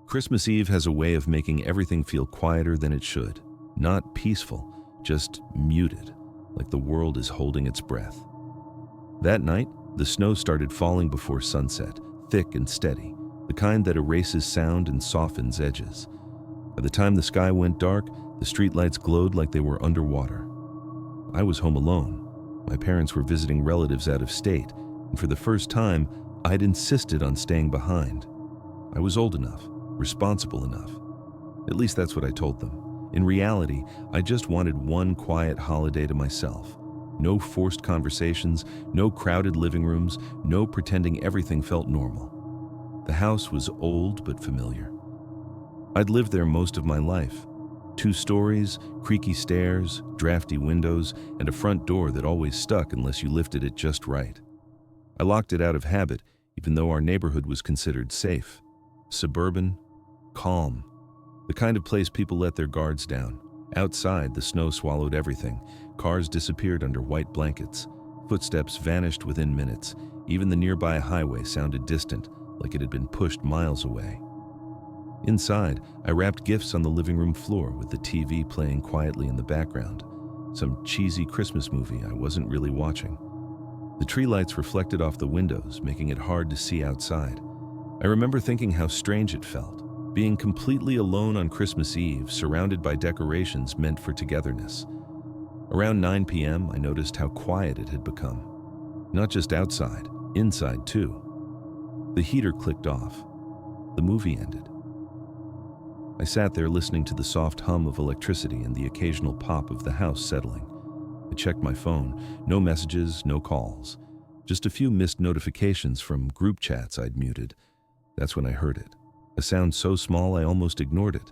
Christmas Eve has a way of making everything feel quieter than it should. Not peaceful, just muted, like the world is holding its breath. That night, the snow started falling before sunset, thick and steady, the kind that erases sound and softens edges. By the time the sky went dark, the streetlights glowed like they were underwater. I was home alone. My parents were visiting relatives out of state, and for the first time, I'd insisted on staying behind. I was old enough, responsible enough. At least that's what I told them. In reality, I just wanted one quiet holiday to myself. No forced conversations, no crowded living rooms, no pretending everything felt normal. The house was old but familiar. I'd lived there most of my life. 2 stories, creaky stairs, drafty windows, and a front door that always stuck unless you lifted it just right. I locked it out of habit, even though our neighborhood was considered safe. Suburban, calm. The kind of place people let their guards down. Outside, the snow swallowed everything. Cars disappeared under white blankets. Footsteps vanished within minutes. Even the nearby highway sounded distant, like it had been pushed miles away. Inside, I wrapped gifts on the living room floor with the TV playing quietly in the background. Some cheesy Christmas movie I wasn't really watching. The tree lights reflected off the windows, making it hard to see outside. I remember thinking how strange it felt. Being completely alone on Christmas Eve, surrounded by decorations meant for togetherness. Around 9 p.m., I noticed how quiet it had become. Not just outside, inside too. The heater clicked off. The movie ended. I sat there listening to the soft hum of electricity and the occasional pop of the house settling. I checked my phone. No messages, no calls. Just a few missed notifications from group chats I'd muted. That's when I heard it. A sound so small I almost ignored it.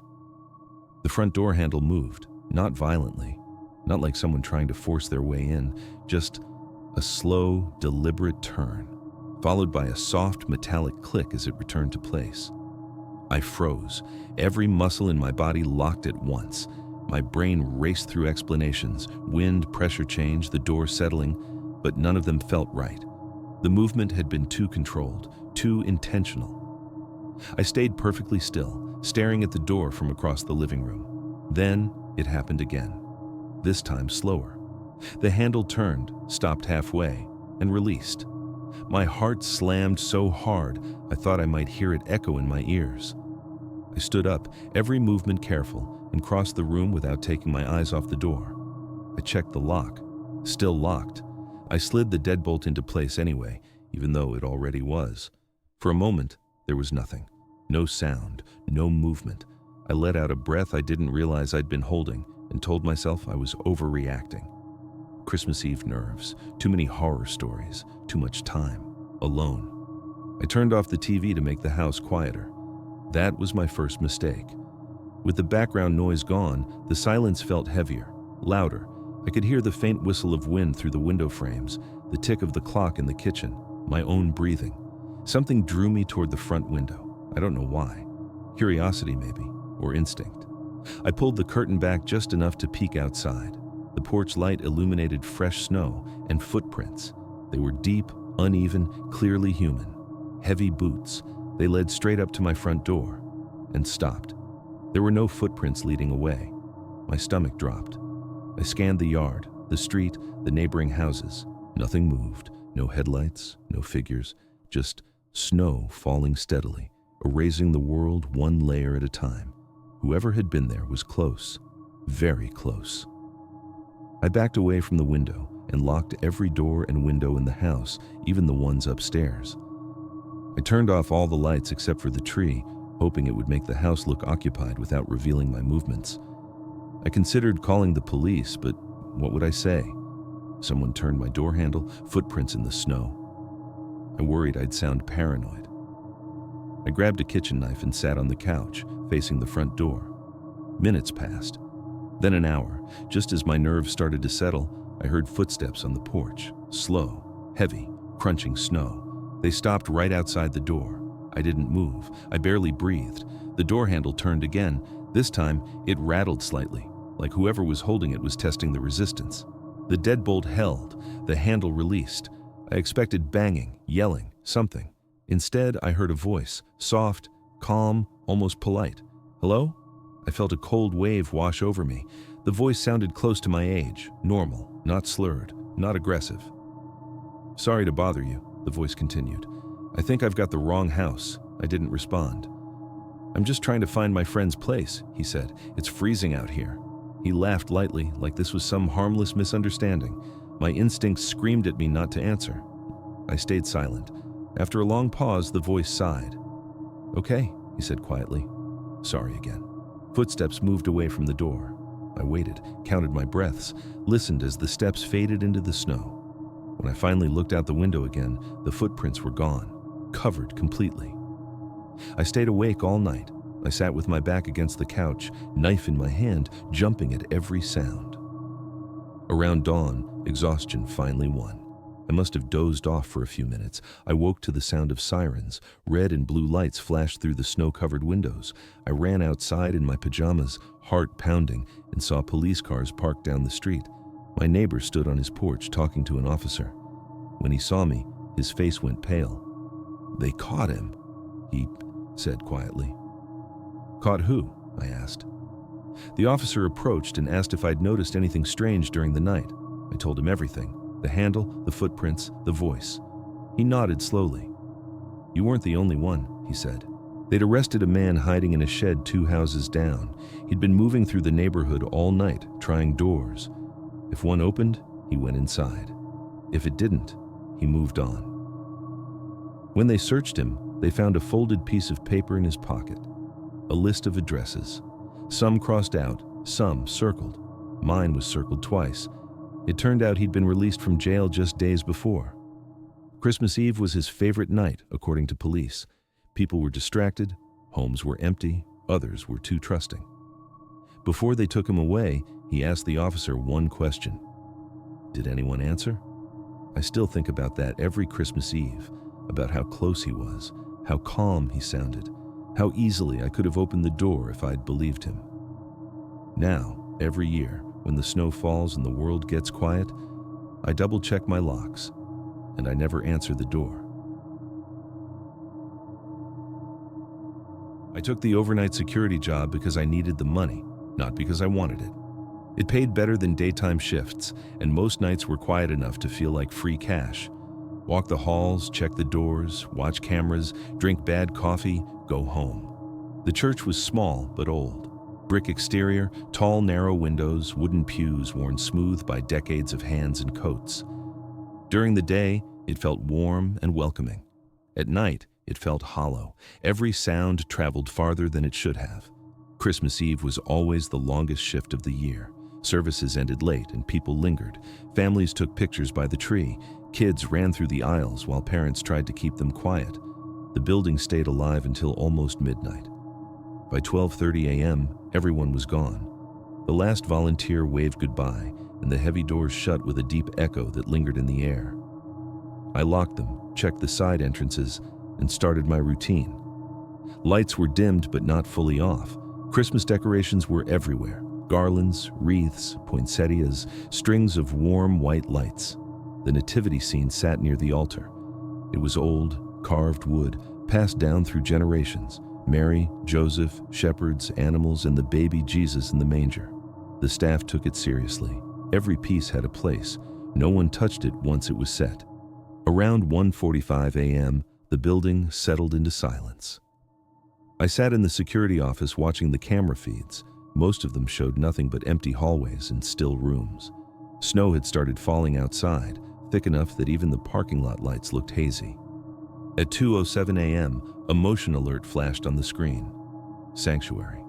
The front door handle moved, not violently, not like someone trying to force their way in, just a slow, deliberate turn, followed by a soft, metallic click as it returned to place. I froze. Every muscle in my body locked at once. My brain raced through explanations, wind, pressure change, the door settling, but none of them felt right. The movement had been too controlled, too intentional. I stayed perfectly still, staring at the door from across the living room. Then it happened again, this time slower. The handle turned, stopped halfway, and released. My heart slammed so hard I thought I might hear it echo in my ears. I stood up, every movement careful, and crossed the room without taking my eyes off the door. I checked the lock. Still locked. I slid the deadbolt into place anyway, even though it already was. For a moment, there was nothing. No sound, no movement. I let out a breath I didn't realize I'd been holding and told myself I was overreacting. Christmas Eve nerves, too many horror stories, too much time, alone. I turned off the TV to make the house quieter. That was my first mistake. With the background noise gone, the silence felt heavier, louder. I could hear the faint whistle of wind through the window frames, the tick of the clock in the kitchen, my own breathing. Something drew me toward the front window. I don't know why. Curiosity maybe, or instinct. I pulled the curtain back just enough to peek outside. The porch light illuminated fresh snow and footprints. They were deep, uneven, clearly human. Heavy boots. They led straight up to my front door and stopped. There were no footprints leading away. My stomach dropped. I scanned the yard, the street, the neighboring houses. Nothing moved. No headlights, no figures, just snow falling steadily, erasing the world one layer at a time. Whoever had been there was close, very close. I backed away from the window and locked every door and window in the house, even the ones upstairs. I turned off all the lights except for the tree, hoping it would make the house look occupied without revealing my movements. I considered calling the police, but what would I say? Someone turned my door handle, footprints in the snow. I worried I'd sound paranoid. I grabbed a kitchen knife and sat on the couch, facing the front door. Minutes passed. Then an hour. Just as my nerves started to settle, I heard footsteps on the porch. Slow, heavy, crunching snow. They stopped right outside the door. I didn't move. I barely breathed. The door handle turned again. This time, it rattled slightly, like whoever was holding it was testing the resistance. The deadbolt held. The handle released. I expected banging, yelling, something. Instead, I heard a voice, soft, calm, almost polite. "Hello?" I felt a cold wave wash over me. The voice sounded close to my age, normal, not slurred, not aggressive. "Sorry to bother you," the voice continued. "I think I've got the wrong house." I didn't respond. "I'm just trying to find my friend's place," he said. "It's freezing out here." He laughed lightly, like this was some harmless misunderstanding. My instincts screamed at me not to answer. I stayed silent. After a long pause, the voice sighed. "Okay," he said quietly. "Sorry again." Footsteps moved away from the door. I waited, counted my breaths, listened as the steps faded into the snow. When I finally looked out the window again, the footprints were gone, covered completely. I stayed awake all night. I sat with my back against the couch, knife in my hand, jumping at every sound. Around dawn, exhaustion finally won. I must have dozed off for a few minutes. I woke to the sound of sirens. Red and blue lights flashed through the snow-covered windows. I ran outside in my pajamas, heart pounding, and saw police cars parked down the street. My neighbor stood on his porch talking to an officer. When he saw me, his face went pale. "They caught him," he said quietly. "Caught who?" I asked. The officer approached and asked if I'd noticed anything strange during the night. I told him everything. The handle, the footprints, the voice. He nodded slowly. "You weren't the only one," he said. They'd arrested a man hiding in a shed 2 houses down. He'd been moving through the neighborhood all night, trying doors. If one opened, he went inside. If it didn't, he moved on. When they searched him, they found a folded piece of paper in his pocket. A list of addresses. Some crossed out, some circled. Mine was circled twice. It turned out he'd been released from jail just days before. Christmas Eve was his favorite night, according to police. People were distracted, homes were empty, others were too trusting. Before they took him away, he asked the officer one question. Did anyone answer? I still think about that every Christmas Eve, about how close he was, how calm he sounded, how easily I could have opened the door if I'd believed him. Now, every year, when the snow falls and the world gets quiet, I double-check my locks, and I never answer the door. I took the overnight security job because I needed the money, not because I wanted it. It paid better than daytime shifts, and most nights were quiet enough to feel like free cash. Walk the halls, check the doors, watch cameras, drink bad coffee, go home. The church was small but old. Brick exterior, tall narrow windows, wooden pews worn smooth by decades of hands and coats. During the day, it felt warm and welcoming. At night, it felt hollow. Every sound traveled farther than it should have. Christmas Eve was always the longest shift of the year. Services ended late and people lingered. Families took pictures by the tree. Kids ran through the aisles while parents tried to keep them quiet. The building stayed alive until almost midnight. By 12:30 a.m., everyone was gone. The last volunteer waved goodbye, and the heavy doors shut with a deep echo that lingered in the air. I locked them, checked the side entrances, and started my routine. Lights were dimmed but not fully off. Christmas decorations were everywhere. Garlands, wreaths, poinsettias, strings of warm white lights. The nativity scene sat near the altar. It was old, carved wood, passed down through generations. Mary, Joseph, shepherds, animals, and the baby Jesus in the manger. The staff took it seriously. Every piece had a place. No one touched it once it was set. Around 1:45 a.m., the building settled into silence. I sat in the security office watching the camera feeds. Most of them showed nothing but empty hallways and still rooms. Snow had started falling outside, thick enough that even the parking lot lights looked hazy. At 2:07 a.m., a motion alert flashed on the screen. Sanctuary.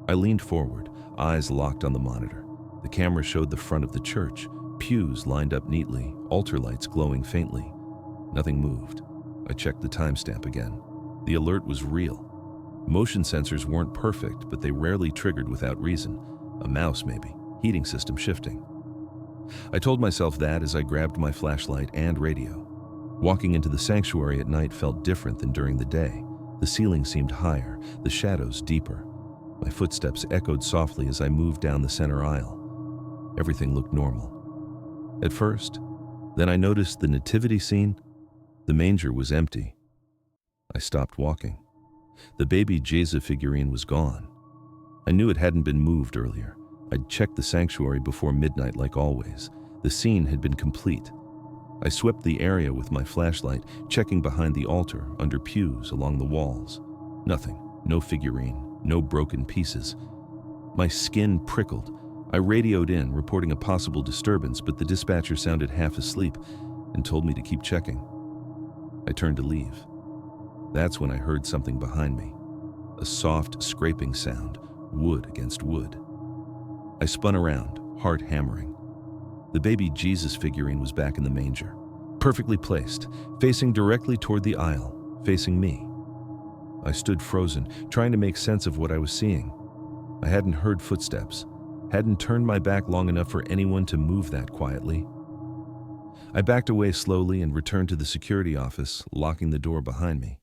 I leaned forward, eyes locked on the monitor. The camera showed the front of the church, pews lined up neatly, altar lights glowing faintly. Nothing moved. I checked the timestamp again. The alert was real. Motion sensors weren't perfect, but they rarely triggered without reason. A mouse maybe, heating system shifting. I told myself that as I grabbed my flashlight and radio. Walking into the sanctuary at night felt different than during the day. The ceiling seemed higher, the shadows deeper. My footsteps echoed softly as I moved down the center aisle. Everything looked normal. At first, then I noticed the nativity scene. The manger was empty. I stopped walking. The baby Jesus figurine was gone. I knew it hadn't been moved earlier. I'd checked the sanctuary before midnight like always. The scene had been complete. I swept the area with my flashlight, checking behind the altar, under pews, along the walls. Nothing. No figurine. No broken pieces. My skin prickled. I radioed in, reporting a possible disturbance, but the dispatcher sounded half asleep and told me to keep checking. I turned to leave. That's when I heard something behind me. A soft scraping sound, wood against wood. I spun around, heart hammering. The baby Jesus figurine was back in the manger, perfectly placed, facing directly toward the aisle, facing me. I stood frozen, trying to make sense of what I was seeing. I hadn't heard footsteps, hadn't turned my back long enough for anyone to move that quietly. I backed away slowly and returned to the security office, locking the door behind me.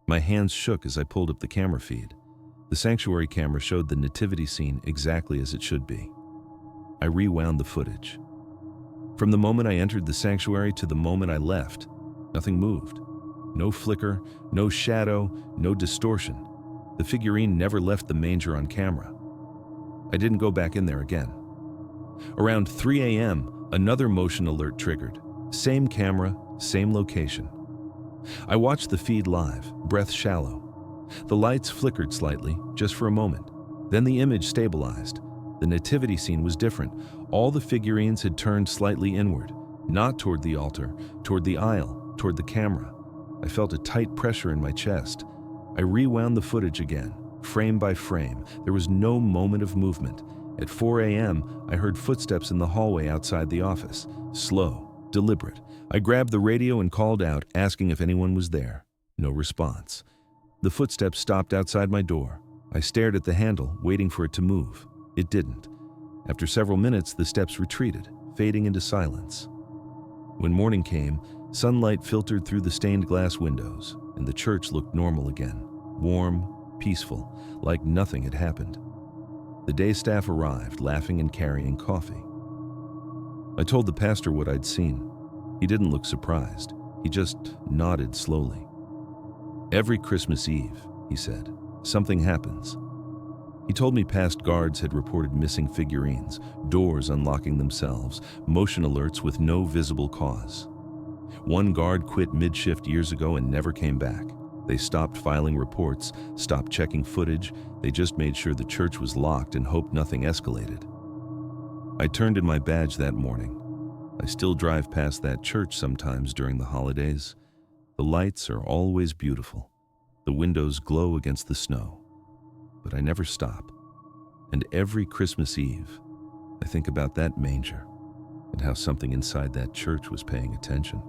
My hands shook as I pulled up the camera feed. The sanctuary camera showed the nativity scene exactly as it should be. I rewound the footage. From the moment I entered the sanctuary to the moment I left, nothing moved. No flicker, no shadow, no distortion. The figurine never left the manger on camera. I didn't go back in there again. Around 3 a.m., another motion alert triggered. Same camera, same location. I watched the feed live, breath shallow. The lights flickered slightly, just for a moment. Then the image stabilized. The nativity scene was different. All the figurines had turned slightly inward, not toward the altar, toward the aisle, toward the camera. I felt a tight pressure in my chest. I rewound the footage again, frame by frame. There was no moment of movement. At 4 a.m., I heard footsteps in the hallway outside the office. Slow, deliberate. I grabbed the radio and called out, asking if anyone was there. No response. The footsteps stopped outside my door. I stared at the handle, waiting for it to move. It didn't. After several minutes, the steps retreated, fading into silence. When morning came, sunlight filtered through the stained glass windows, and the church looked normal again, warm, peaceful, like nothing had happened. The day staff arrived, laughing and carrying coffee. I told the pastor what I'd seen. He didn't look surprised. He just nodded slowly. "Every Christmas Eve," he said, "something happens." He told me past guards had reported missing figurines, doors unlocking themselves, motion alerts with no visible cause. One guard quit mid-shift years ago and never came back. They stopped filing reports, stopped checking footage. They just made sure the church was locked and hoped nothing escalated. I turned in my badge that morning. I still drive past that church sometimes during the holidays. The lights are always beautiful. The windows glow against the snow. But I never stop. And every Christmas Eve, I think about that manger and how something inside that church was paying attention.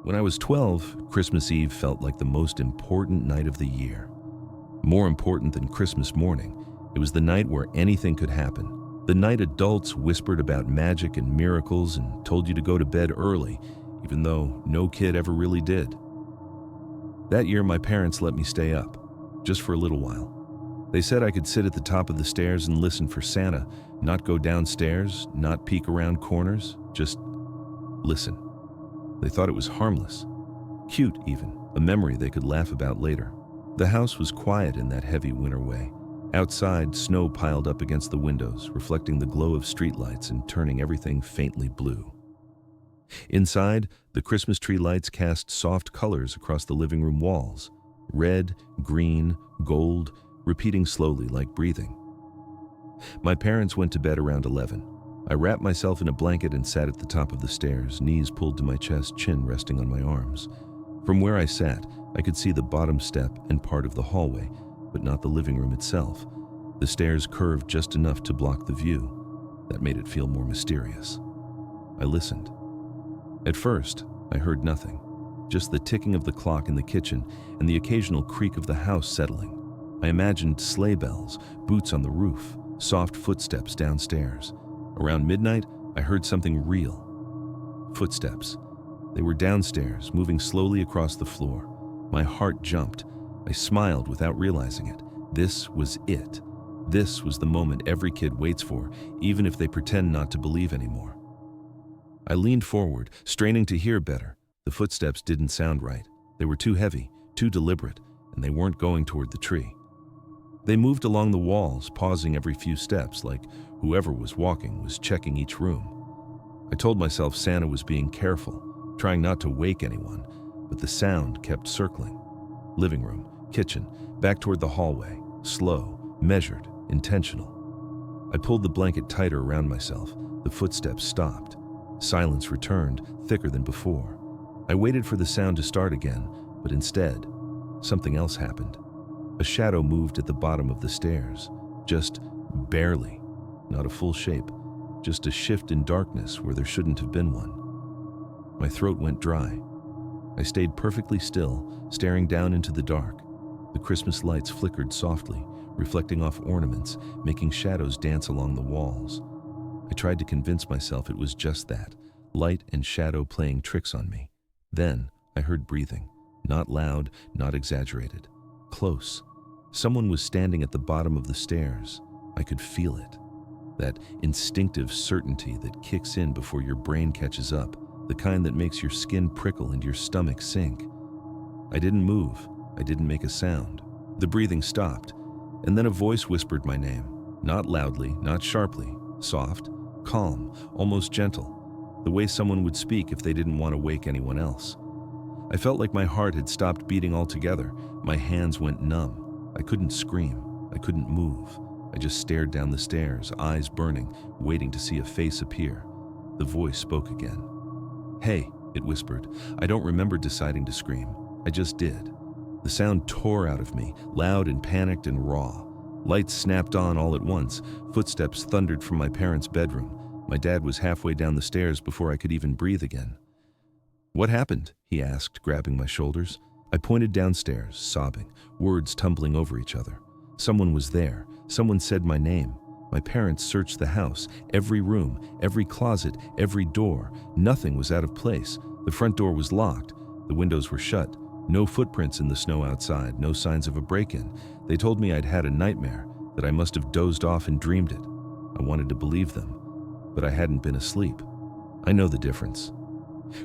When I was 12, Christmas Eve felt like the most important night of the year. More important than Christmas morning, it was the night where anything could happen. The night adults whispered about magic and miracles and told you to go to bed early, even though no kid ever really did. That year, my parents let me stay up, just for a little while. They said I could sit at the top of the stairs and listen for Santa, not go downstairs, not peek around corners, just listen. They thought it was harmless, cute even, a memory they could laugh about later. The house was quiet in that heavy winter way. Outside, snow piled up against the windows, reflecting the glow of streetlights and turning everything faintly blue. Inside, the Christmas tree lights cast soft colors across the living room walls, red, green, gold, repeating slowly like breathing. My parents went to bed around 11. I wrapped myself in a blanket and sat at the top of the stairs, knees pulled to my chest, chin resting on my arms. From where I sat, I could see the bottom step and part of the hallway, but not the living room itself. The stairs curved just enough to block the view. That made it feel more mysterious. I listened. At first, I heard nothing, just the ticking of the clock in the kitchen and the occasional creak of the house settling. I imagined sleigh bells, boots on the roof, soft footsteps downstairs. Around midnight, I heard something real. Footsteps. They were downstairs, moving slowly across the floor. My heart jumped. I smiled without realizing it. This was it. This was the moment every kid waits for, even if they pretend not to believe anymore. I leaned forward, straining to hear better. The footsteps didn't sound right. They were too heavy, too deliberate, and they weren't going toward the tree. They moved along the walls, pausing every few steps, like whoever was walking was checking each room. I told myself Santa was being careful, trying not to wake anyone, but the sound kept circling. Living room, kitchen, back toward the hallway, slow, measured, intentional. I pulled the blanket tighter around myself. The footsteps stopped. Silence returned, thicker than before. I waited for the sound to start again, but instead, something else happened. A shadow moved at the bottom of the stairs, just barely, not a full shape, just a shift in darkness where there shouldn't have been one. My throat went dry. I stayed perfectly still, staring down into the dark. The Christmas lights flickered softly, reflecting off ornaments, making shadows dance along the walls. I tried to convince myself it was just that, light and shadow playing tricks on me. Then I heard breathing, not loud, not exaggerated. Close. Someone was standing at the bottom of the stairs. I could feel it. That instinctive certainty that kicks in before your brain catches up, the kind that makes your skin prickle and your stomach sink. I didn't move. I didn't make a sound. The breathing stopped, and then a voice whispered my name. Not loudly, not sharply. Soft, calm, almost gentle. The way someone would speak if they didn't want to wake anyone else. I felt like my heart had stopped beating altogether. My hands went numb. I couldn't scream. I couldn't move. I just stared down the stairs, eyes burning, waiting to see a face appear. The voice spoke again. "Hey," it whispered. I don't remember deciding to scream. I just did. The sound tore out of me, loud and panicked and raw. Lights snapped on all at once. Footsteps thundered from my parents' bedroom. My dad was halfway down the stairs before I could even breathe again. "What happened?" he asked, grabbing my shoulders. I pointed downstairs, sobbing, words tumbling over each other. Someone was there. Someone said my name. My parents searched the house, every room, every closet, every door. Nothing was out of place. The front door was locked. The windows were shut. No footprints in the snow outside, no signs of a break-in. They told me I'd had a nightmare, that I must have dozed off and dreamed it. I wanted to believe them, but I hadn't been asleep. I know the difference.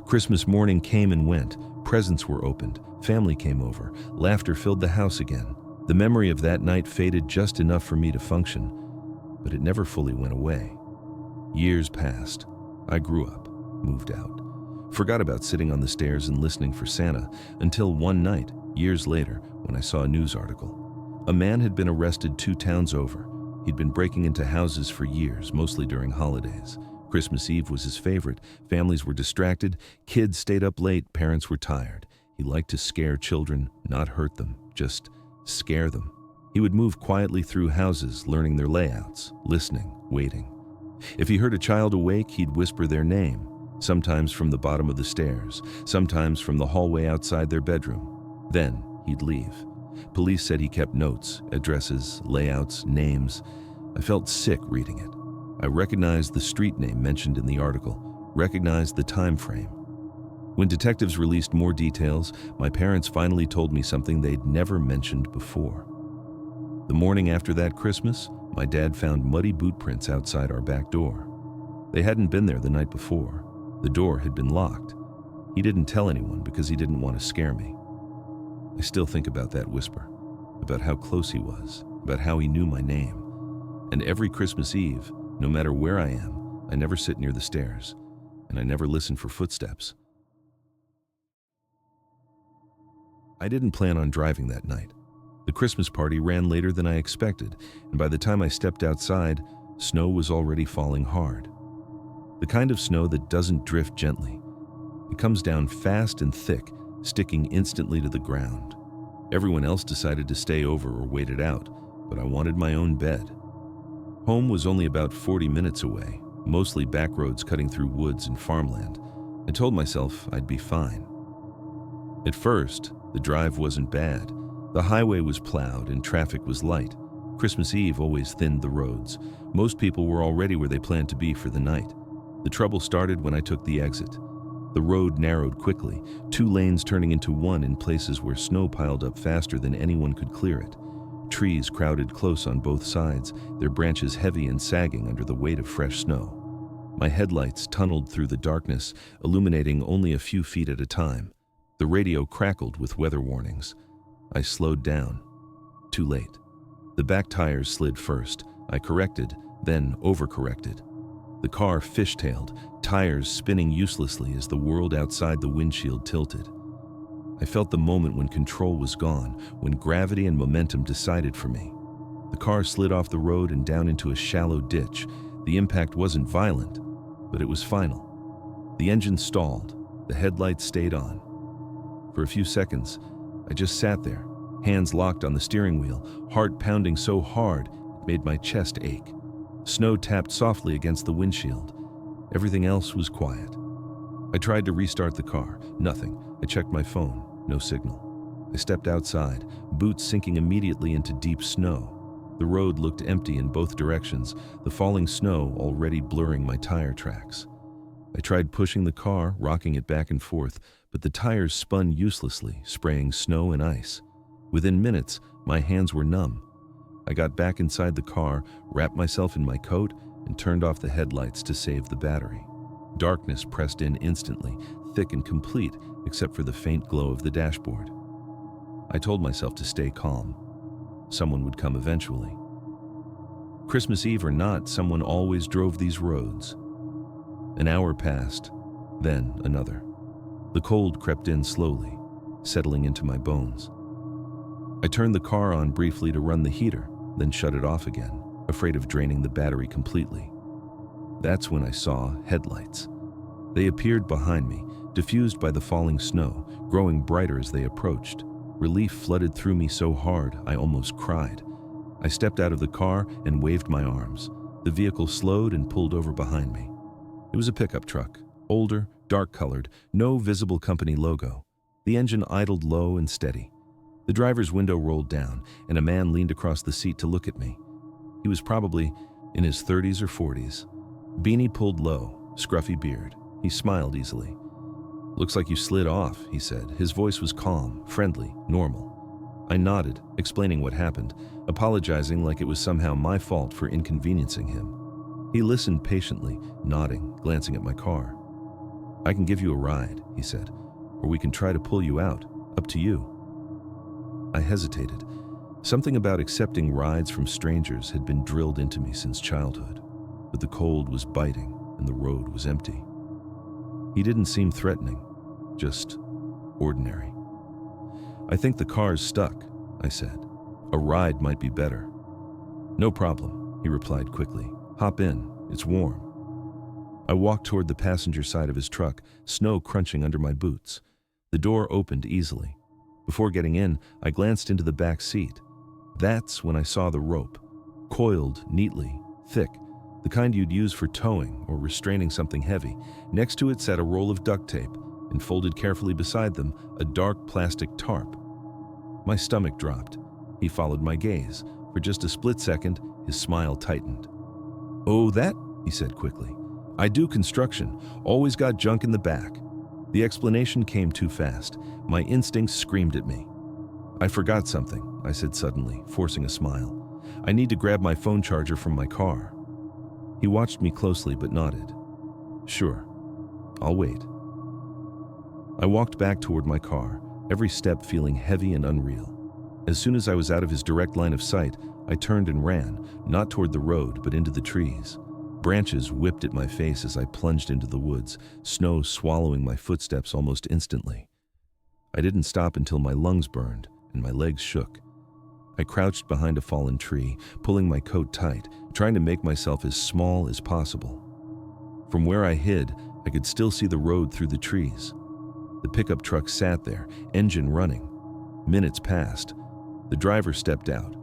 Christmas morning came and went. Presents were opened. Family came over. Laughter filled the house again. The memory of that night faded just enough for me to function, but it never fully went away. Years passed. I grew up, moved out, forgot about sitting on the stairs and listening for Santa, until one night, years later, when I saw a news article. A man had been arrested 2 towns over. He'd been breaking into houses for years, mostly during holidays. Christmas Eve was his favorite. Families were distracted. Kids stayed up late. Parents were tired. He liked to scare children, not hurt them, just scare them. He would move quietly through houses, learning their layouts, listening, waiting. If he heard a child awake, he'd whisper their name, sometimes from the bottom of the stairs, sometimes from the hallway outside their bedroom. Then he'd leave. Police said he kept notes, addresses, layouts, names. I felt sick reading it. I recognized the street name mentioned in the article, recognized the time frame. When detectives released more details, my parents finally told me something they'd never mentioned before. The morning after that Christmas, my dad found muddy boot prints outside our back door. They hadn't been there the night before. The door had been locked. He didn't tell anyone because he didn't want to scare me. I still think about that whisper, about how close he was, about how he knew my name. And every Christmas Eve, no matter where I am, I never sit near the stairs, and I never listen for footsteps. I didn't plan on driving that night. The Christmas party ran later than I expected, and by the time I stepped outside, snow was already falling hard. The kind of snow that doesn't drift gently. It comes down fast and thick, sticking instantly to the ground. Everyone else decided to stay over or wait it out, but I wanted my own bed. Home was only about 40 minutes away, mostly back roads cutting through woods and farmland. I told myself I'd be fine. At first, the drive wasn't bad. The highway was plowed and traffic was light. Christmas Eve always thinned the roads. Most people were already where they planned to be for the night. The trouble started when I took the exit. The road narrowed quickly, 2 lanes turning into one in places where snow piled up faster than anyone could clear it. Trees crowded close on both sides, their branches heavy and sagging under the weight of fresh snow. My headlights tunneled through the darkness, illuminating only a few feet at a time. The radio crackled with weather warnings. I slowed down. Too late. The back tires slid first. I corrected, then overcorrected. The car fishtailed, tires spinning uselessly as the world outside the windshield tilted. I felt the moment when control was gone, when gravity and momentum decided for me. The car slid off the road and down into a shallow ditch. The impact wasn't violent, but it was final. The engine stalled. The headlights stayed on. For a few seconds, I just sat there, hands locked on the steering wheel, heart pounding so hard it made my chest ache. Snow tapped softly against the windshield. Everything else was quiet. I tried to restart the car. Nothing. I checked my phone. No signal. I stepped outside, boots sinking immediately into deep snow. The road looked empty in both directions, the falling snow already blurring my tire tracks. I tried pushing the car, rocking it back and forth, but the tires spun uselessly, spraying snow and ice. Within minutes, my hands were numb. I got back inside the car, wrapped myself in my coat, and turned off the headlights to save the battery. Darkness pressed in instantly, thick and complete, except for the faint glow of the dashboard. I told myself to stay calm. Someone would come eventually. Christmas Eve or not, someone always drove these roads. An hour passed, then another. The cold crept in slowly, settling into my bones. I turned the car on briefly to run the heater, then shut it off again, afraid of draining the battery completely. That's when I saw headlights. They appeared behind me, diffused by the falling snow, growing brighter as they approached. Relief flooded through me so hard, I almost cried. I stepped out of the car and waved my arms. The vehicle slowed and pulled over behind me. It was a pickup truck, older, dark-colored, no visible company logo. The engine idled low and steady. The driver's window rolled down, and a man leaned across the seat to look at me. He was probably in his 30s or 40s. Beanie pulled low, scruffy beard. He smiled easily. "Looks like you slid off," he said. His voice was calm, friendly, normal. I nodded, explaining what happened, apologizing like it was somehow my fault for inconveniencing him. He listened patiently, nodding, glancing at my car. "I can give you a ride," he said, "or we can try to pull you out. Up to you." I hesitated. Something about accepting rides from strangers had been drilled into me since childhood, but the cold was biting and the road was empty. He didn't seem threatening, just ordinary. "I think the car's stuck," I said. "A ride might be better." "No problem," he replied quickly. "Hop in, it's warm." I walked toward the passenger side of his truck, snow crunching under my boots. The door opened easily. Before getting in, I glanced into the back seat. That's when I saw the rope, coiled neatly, thick, the kind you'd use for towing or restraining something heavy. Next to it sat a roll of duct tape, and folded carefully beside them, a dark plastic tarp. My stomach dropped. He followed my gaze. For just a split second, his smile tightened. "Oh, that?" he said quickly. "I do construction. Always got junk in the back." The explanation came too fast. My instincts screamed at me. "I forgot something," I said suddenly, forcing a smile. "I need to grab my phone charger from my car." He watched me closely but nodded. "Sure. I'll wait." I walked back toward my car, every step feeling heavy and unreal. As soon as I was out of his direct line of sight, I turned and ran, not toward the road but into the trees. Branches whipped at my face as I plunged into the woods, snow swallowing my footsteps almost instantly. I didn't stop until my lungs burned and my legs shook. I crouched behind a fallen tree, pulling my coat tight, trying to make myself as small as possible. From where I hid, I could still see the road through the trees. The pickup truck sat there, engine running. Minutes passed. The driver stepped out.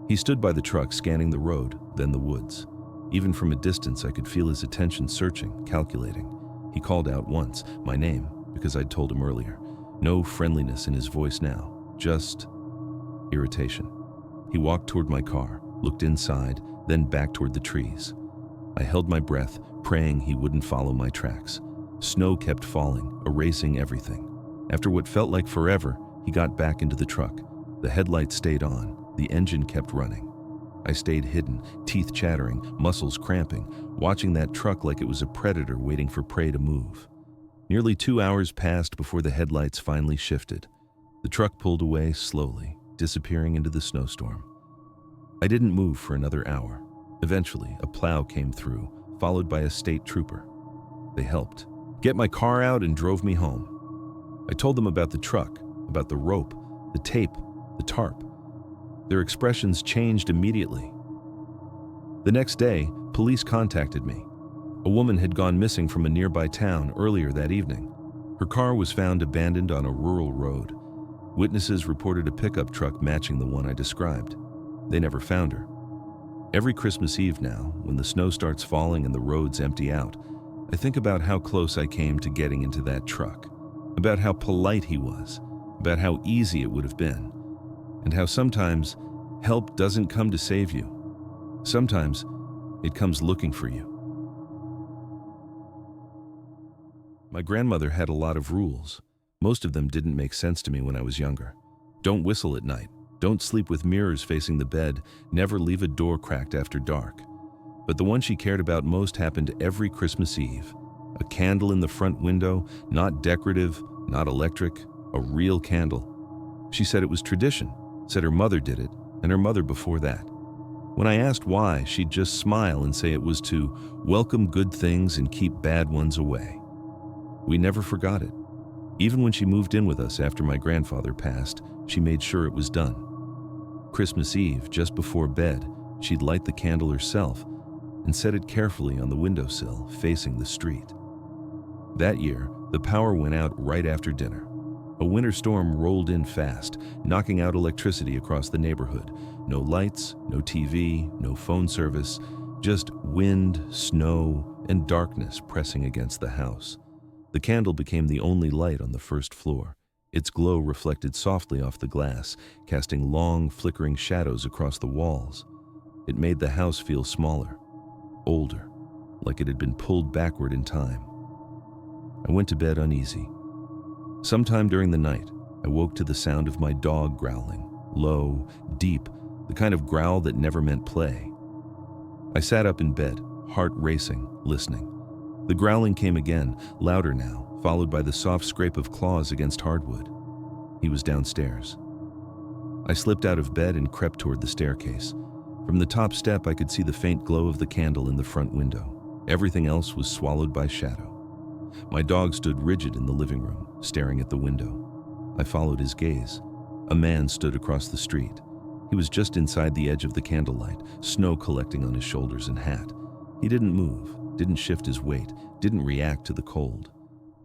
He stood by the truck, scanning the road, then the woods. Even from a distance, I could feel his attention searching, calculating. He called out once, my name, because I'd told him earlier. No friendliness in his voice now, just irritation. He walked toward my car, looked inside, then back toward the trees. I held my breath, praying he wouldn't follow my tracks. Snow kept falling, erasing everything. After what felt like forever, he got back into the truck. The headlights stayed on, the engine kept running. I stayed hidden, teeth chattering, muscles cramping, watching that truck like it was a predator waiting for prey to move. Nearly 2 hours passed before the headlights finally shifted. The truck pulled away slowly, disappearing into the snowstorm. I didn't move for another hour. Eventually, a plow came through, followed by a state trooper. They helped get my car out and drove me home. I told them about the truck, about the rope, the tape, the tarp. Their expressions changed immediately. The next day, police contacted me. A woman had gone missing from a nearby town earlier that evening. Her car was found abandoned on a rural road. Witnesses reported a pickup truck matching the one I described. They never found her. Every Christmas Eve now, when the snow starts falling and the roads empty out, I think about how close I came to getting into that truck, about how polite he was, about how easy it would have been, and how sometimes help doesn't come to save you. Sometimes it comes looking for you. My grandmother had a lot of rules. Most of them didn't make sense to me when I was younger. Don't whistle at night. Don't sleep with mirrors facing the bed. Never leave a door cracked after dark. But the one she cared about most happened every Christmas Eve. A candle in the front window, not decorative, not electric, a real candle. She said it was tradition, said her mother did it, and her mother before that. When I asked why, she'd just smile and say it was to welcome good things and keep bad ones away. We never forgot it. Even when she moved in with us after my grandfather passed, she made sure it was done. Christmas Eve, just before bed, she'd light the candle herself and set it carefully on the windowsill facing the street. That year, the power went out right after dinner. A winter storm rolled in fast, knocking out electricity across the neighborhood. No lights, no TV, no phone service, just wind, snow, and darkness pressing against the house. The candle became the only light on the first floor. Its glow reflected softly off the glass, casting long, flickering shadows across the walls. It made the house feel smaller, older, like it had been pulled backward in time. I went to bed uneasy. Sometime during the night, I woke to the sound of my dog growling, low, deep, the kind of growl that never meant play. I sat up in bed, heart racing, listening. The growling came again, louder now, followed by the soft scrape of claws against hardwood. He was downstairs. I slipped out of bed and crept toward the staircase. From the top step, I could see the faint glow of the candle in the front window. Everything else was swallowed by shadow. My dog stood rigid in the living room, staring at the window. I followed his gaze. A man stood across the street. He was just inside the edge of the candlelight, snow collecting on his shoulders and hat. He didn't move, didn't shift his weight, didn't react to the cold.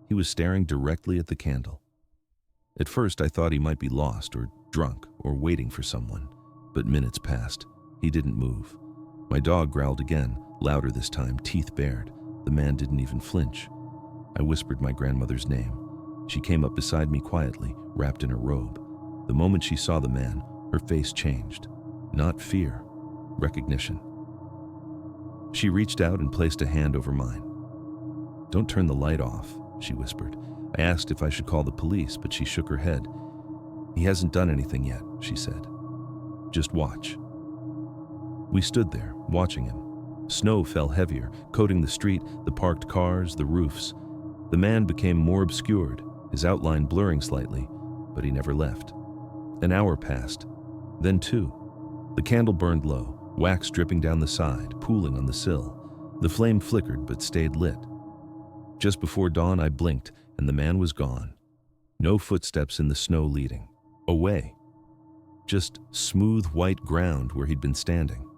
He was staring directly at the candle. At first, I thought he might be lost or drunk or waiting for someone. But minutes passed. He didn't move. My dog growled again, louder this time, teeth bared. The man didn't even flinch. I whispered my grandmother's name. She came up beside me quietly, wrapped in her robe. The moment she saw the man, her face changed. Not fear, recognition. She reached out and placed a hand over mine. "Don't turn the light off," she whispered. I asked if I should call the police, but she shook her head. "He hasn't done anything yet," she said. "Just watch." We stood there, watching him. Snow fell heavier, coating the street, the parked cars, the roofs. The man became more obscured, his outline blurring slightly, but he never left. An hour passed, then 2. The candle burned low, wax dripping down the side, pooling on the sill. The flame flickered but stayed lit. Just before dawn, I blinked, and the man was gone. No footsteps in the snow leading. Away. Just smooth white ground where he'd been standing.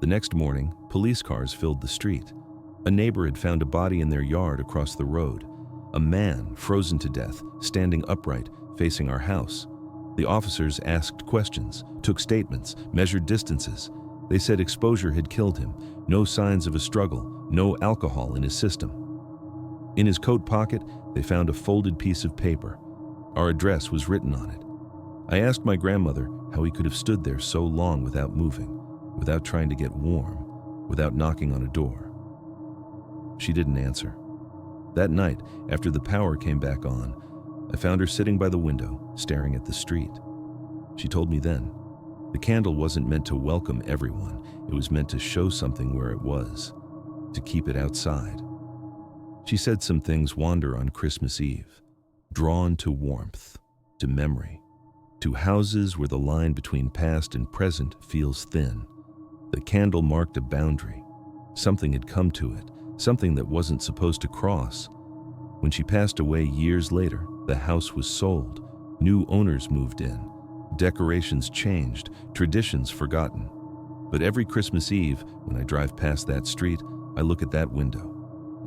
The next morning, police cars filled the street. A neighbor had found a body in their yard across the road. A man, frozen to death, standing upright, facing our house. The officers asked questions, took statements, measured distances. They said exposure had killed him, no signs of a struggle, no alcohol in his system. In his coat pocket, they found a folded piece of paper. Our address was written on it. I asked my grandmother how he could have stood there so long without moving, without trying to get warm, without knocking on a door. She didn't answer. That night, after the power came back on, I found her sitting by the window, staring at the street. She told me then, the candle wasn't meant to welcome everyone. It was meant to show something where it was, to keep it outside. She said some things wander on Christmas Eve, drawn to warmth, to memory, to houses where the line between past and present feels thin. The candle marked a boundary. Something had come to it, something that wasn't supposed to cross. When she passed away years later, the house was sold. New owners moved in. Decorations changed, traditions forgotten. But every Christmas Eve, when I drive past that street, I look at that window.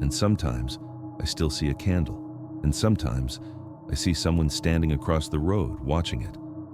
And sometimes I still see a candle. And sometimes I see someone standing across the road watching it.